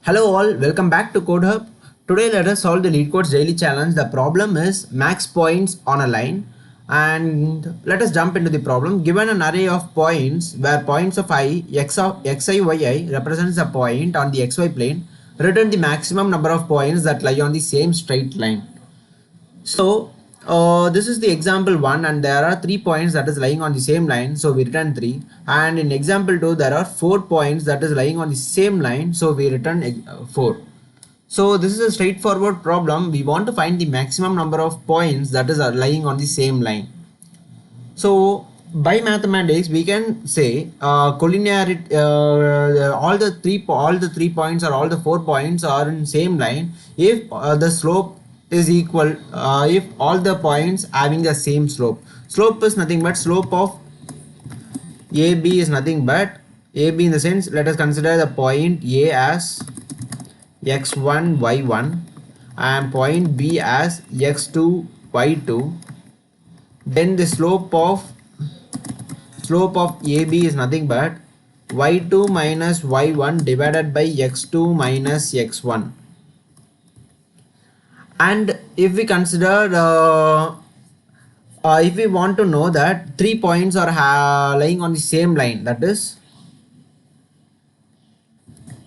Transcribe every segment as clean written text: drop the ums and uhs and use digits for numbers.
Hello all, welcome back to Code Hub. Today let us solve the LeetCode's daily challenge. The problem is max points on a line, and let us jump into the problem. Given an array of points where points of I, xi, yi represents a point on the xy plane, return the maximum number of points that lie on the same straight line. So this is the example 1, and there are 3 points that is lying on the same line, so we return 3. And in example 2 there are 4 points that is lying on the same line, so we return 4. So this is a straightforward problem. We want to find the maximum number of points that is lying on the same line. So by mathematics we can say collinearity, all the three points or all the 4 points are in same line if the slope is equal, if all the points having the same slope. Slope is nothing but slope of AB is nothing but AB, in the sense, let us consider the point A as x1 y1 and point B as x2 y2. Then the slope of AB is nothing but y2 minus y1 divided by x2 minus x1. And if we consider if we want to know that 3 points are lying on the same line, that is,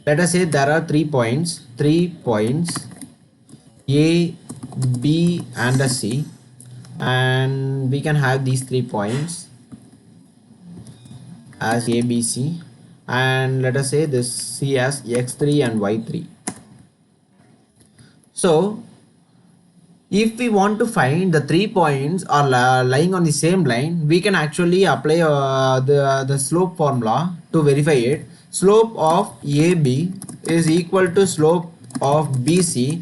let us say there are 3 points A, B and a C, and we can have these 3 points as A, B, C, and let us say this C as x3 and y3. So if we want to find the 3 points are lying on the same line, we can actually apply the slope formula to verify it. Slope of AB is equal to slope of BC.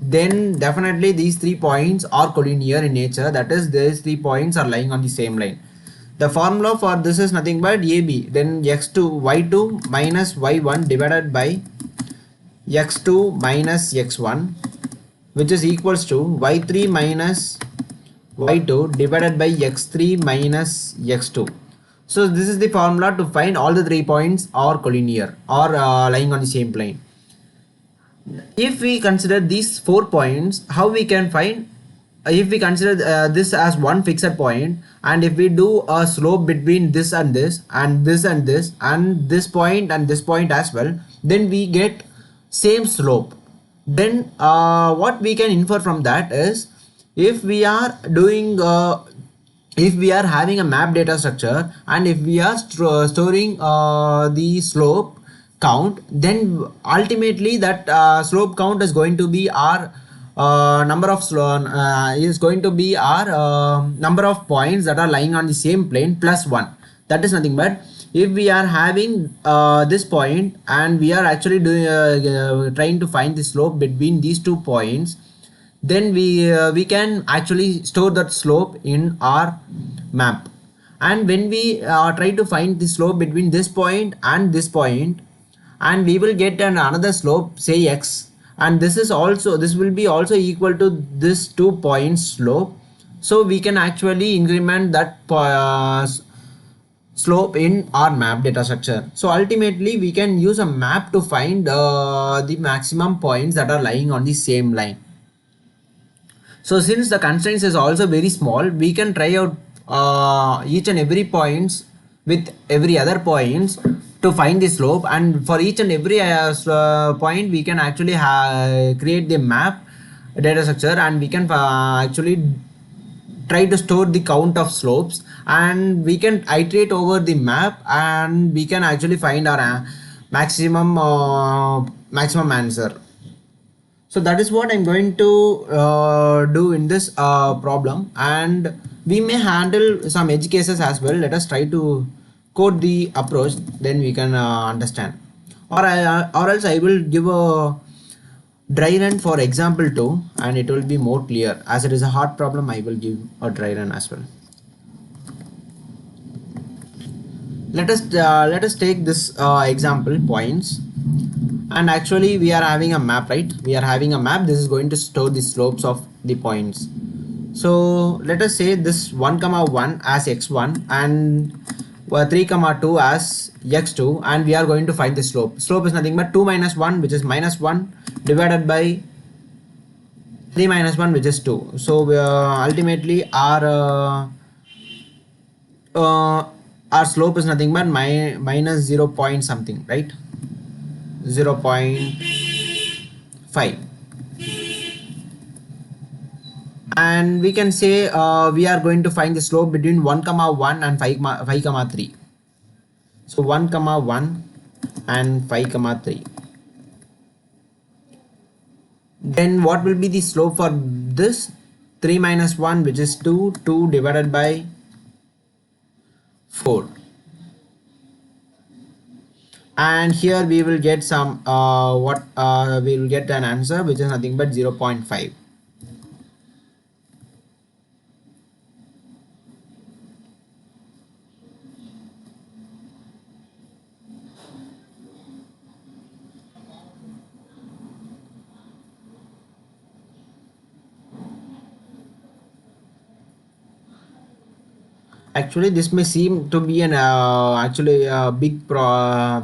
Then definitely these 3 points are collinear in nature, that is, these 3 points are lying on the same line. The formula for this is nothing but AB, then y2 minus y1 divided by x2 minus x1, which is equals to y3 minus y2 divided by x3 minus x2. So this is the formula to find all the 3 points are collinear or lying on the same plane. If we consider these 4 points, how we can find? If we consider this as one fixed point, and if we do a slope between this and this and this and this and this point and this point as well, then we get same slope. Then what we can infer from that is, if we are doing if we are having a map data structure and if we are storing the slope count, then ultimately that slope count is going to be our number of number of points that are lying on the same plane plus 1. That is nothing but, if we are having this point and we are actually doing trying to find the slope between these 2 points, then we can actually store that slope in our map. And when we try to find the slope between this point, and we will get another slope, say x, and this will be also equal to this 2 points slope. So we can actually increment that slope in our map data structure. So ultimately we can use a map to find the maximum points that are lying on the same line. So since the constraints is also very small, we can try out each and every points with every other points to find the slope, and for each and every point we can actually create the map data structure, and we can actually try to store the count of slopes, and we can iterate over the map, and we can actually find our maximum answer. So that is what I'm going to do in this problem, and we may handle some edge cases as well. Let us try to code the approach, then we can understand. Or else I will give a dry run for example 2, and it will be more clear. As it is a hard problem, I will give a dry run as well. Let us take this example points, and actually we are having a map, right? We are having a map. This is going to store the slopes of the points. So let us say this 1, 1 as x1, and 3 comma 2 as x2, and we are going to find the slope. Slope is nothing but 2 minus 1, which is minus 1, divided by 3 minus 1, which is 2. So ultimately our slope is nothing but minus 0 point something, right? 0.5. And we can say we are going to find the slope between 1 comma 1 and 5 comma 3. So 1 comma 1 and 5 comma 3. Then what will be the slope for this? 3 minus 1, which is 2, 2 divided by 4. And here we will get some we will get an answer which is nothing but 0.5. Actually, this may seem to be an actually big dry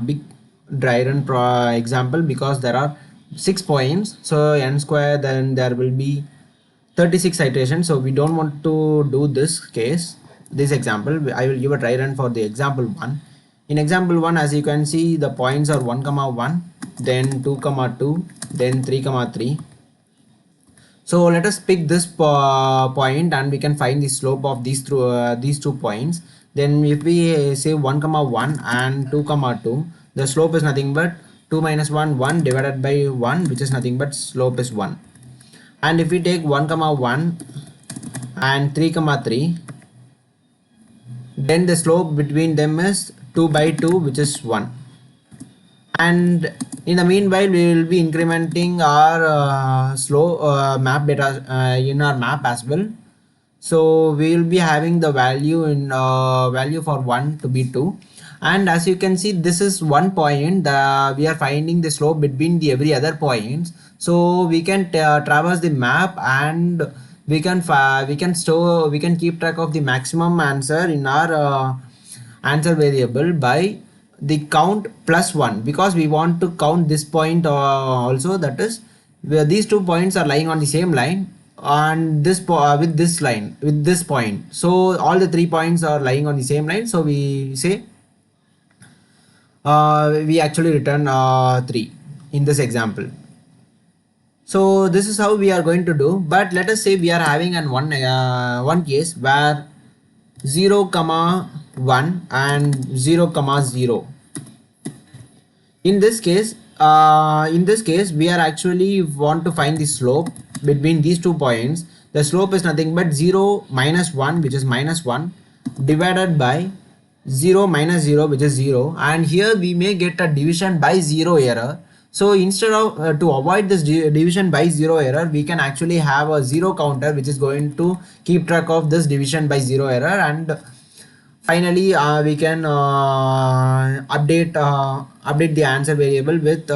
run example, because there are 6 points. So n square, then there will be 36 iterations. So we don't want to do this case, this example. I will give a dry run for the example 1. In example 1, as you can see, the points are 1 comma 1, then 2 comma 2, then 3 comma 3. So let us pick this point, and we can find the slope of these 2 points. Then if we say 1 comma 1 and 2 comma 2, the slope is nothing but 2 minus 1, 1 divided by 1, which is nothing but slope is 1. And if we take 1 comma 1 and 3 comma 3, then the slope between them is 2 by 2, which is 1. And in the meanwhile, we will be incrementing our map data in our map as well. So we will be having the value in value for 1 to be 2. And as you can see, this is 1 point. We are finding the slope between the every other points. So we can traverse the map, and we can keep track of the maximum answer in our answer variable by the count plus 1, because we want to count this point also, that is where these 2 points are lying on the same line, and with this line, with this point. So all the 3 points are lying on the same line, so we say we actually return 3 in this example. So this is how we are going to do. But let us say we are having an one case where 0 comma 1 and 0 comma 0. In this case we are actually want to find the slope between these 2 points. The slope is nothing but 0 minus 1, which is minus 1, divided by 0 minus 0, which is 0. And here we may get a division by 0 error. So instead of to avoid this division by 0 error, we can actually have a 0 counter which is going to keep track of this division by 0 error. And finally we can update the answer variable with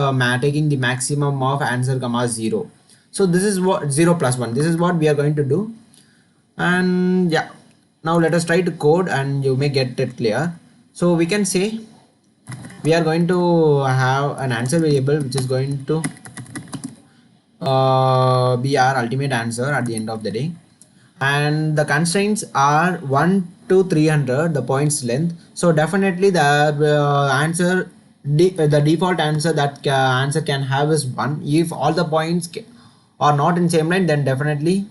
taking the maximum of answer comma 0. So this is what 0 plus 1, this is what we are going to do. And yeah, now let us try to code, and you may get it clear. So we can say we are going to have an answer variable which is going to be our ultimate answer at the end of the day. And the constraints are 1 to 300, the points length. So definitely the the default answer that answer can have is 1. If all the points are not in same line, then definitely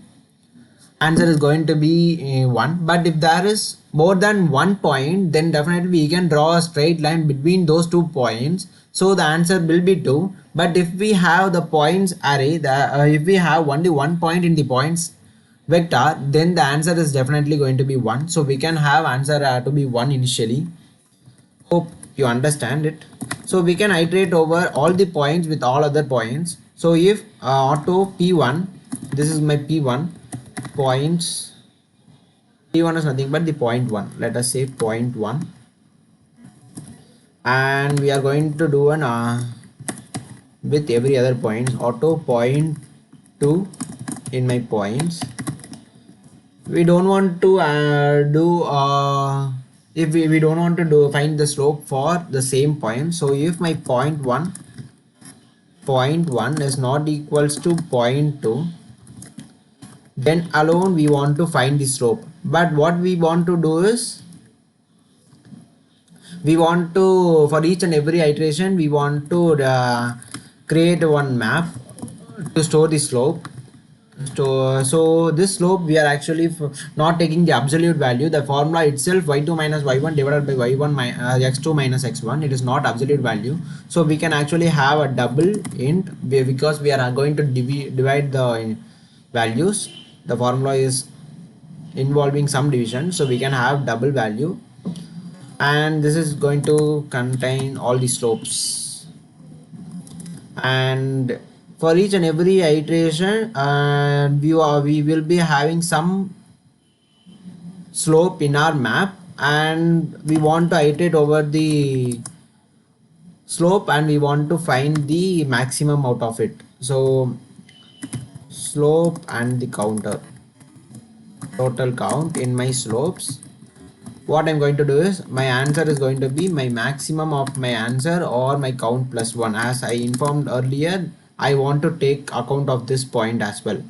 answer is going to be 1. But if there is more than 1 point, then definitely we can draw a straight line between those 2 points, so the answer will be 2. But if we have the points array, if we have only 1 point in the points vector, then the answer is definitely going to be 1. So we can have answer to be 1 initially. Hope you understand it. So we can iterate over all the points with all other points. So if auto p1, this is my p1 points, p1 is nothing but the point 1, let us say point 1, and we are going to do an with every other point auto point 2 in my points. We don't want to do if we don't want to do find the slope for the same point, so if my point 1 is not equals to point 2, then alone we want to find the slope. But what we want to do is, we want to, for each and every iteration, we want to create one map to store the slope. So this slope we are actually not taking the absolute value. The formula itself, y2 minus y1 divided by y1 x2 minus x1, it is not absolute value. So we can actually have a double int because we are going to divide the values. The formula is involving some division, so we can have double value, and this is going to contain all the slopes. And for each and every iteration, we will be having some slope in our map, and we want to iterate over the slope and we want to find the maximum out of it. So slope and the counter, total count in my slopes. What I'm going to do is, my answer is going to be my maximum of my answer or my count plus 1. As I informed earlier, I want to take account of this point as well.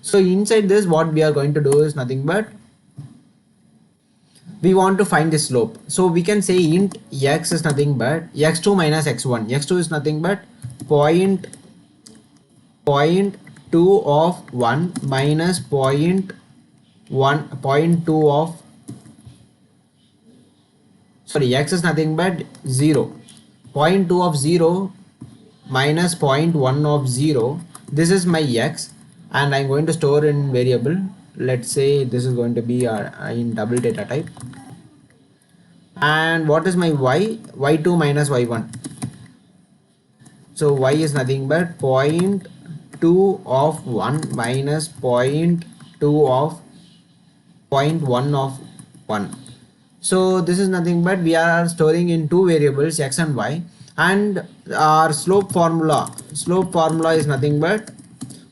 So inside this, what we are going to do is nothing but, we want to find the slope. So we can say int x is nothing but x2 minus x1. x2 is nothing but point 2 of 1 minus point 2 of, sorry, x is nothing but 0. 0.2 of 0 minus 0.1 of 0. This is my x, and I'm going to store in variable. Let's say this is going to be in double data type. And what is my y? y2 minus y1. So y is nothing but 0.2 of 1 minus 0.2 of 0.1 of 1. So this is nothing but, we are storing in two variables x and y, and our slope formula is nothing but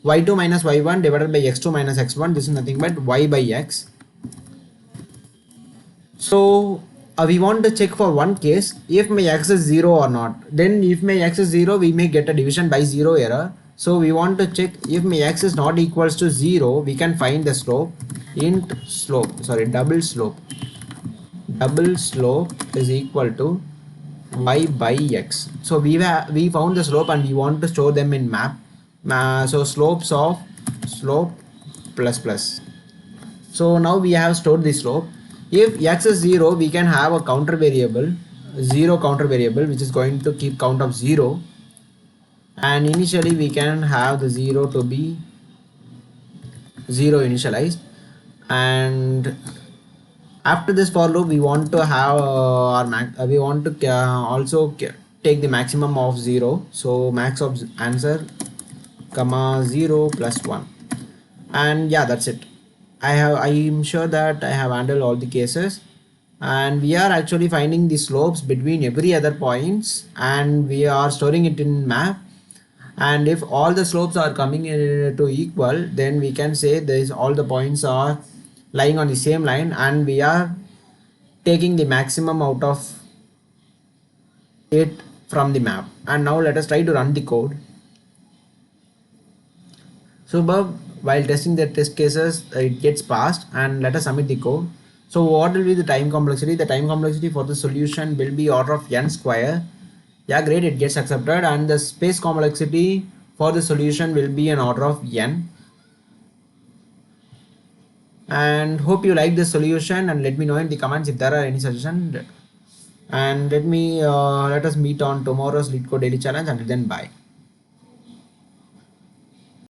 y2 minus y1 divided by x2 minus x1. This is nothing but y by x. So we want to check for one case, if my x is 0 or not. Then if my x is 0, we may get a division by 0 error. So we want to check if my x is not equals to 0, we can find the slope. Int slope, sorry, double slope is equal to y by x. So we found the slope and we want to store them in map. So slopes of slope plus plus. So now we have stored the slope. If x is 0, we can have a counter variable, 0 counter variable, which is going to keep count of 0, and initially we can have the 0 to be 0 initialized. And after this for loop, we want to have we want to also take the maximum of 0. So max of answer comma 0 plus 1. And yeah, that's it. I'm sure that I have handled all the cases, and we are actually finding the slopes between every other points, and we are storing it in map. And if all the slopes are coming in to equal, then we can say all the points are lying on the same line, and we are taking the maximum out of it from the map. And now let us try to run the code. So while testing the test cases, it gets passed, and let us submit the code. So what will be the time complexity? The time complexity for the solution will be order of n square. Yeah, great, it gets accepted. And the space complexity for the solution will be an order of n. And hope you like this solution, and let me know in the comments if there are any suggestions. And let us meet on tomorrow's LeetCode daily challenge. Until then, bye.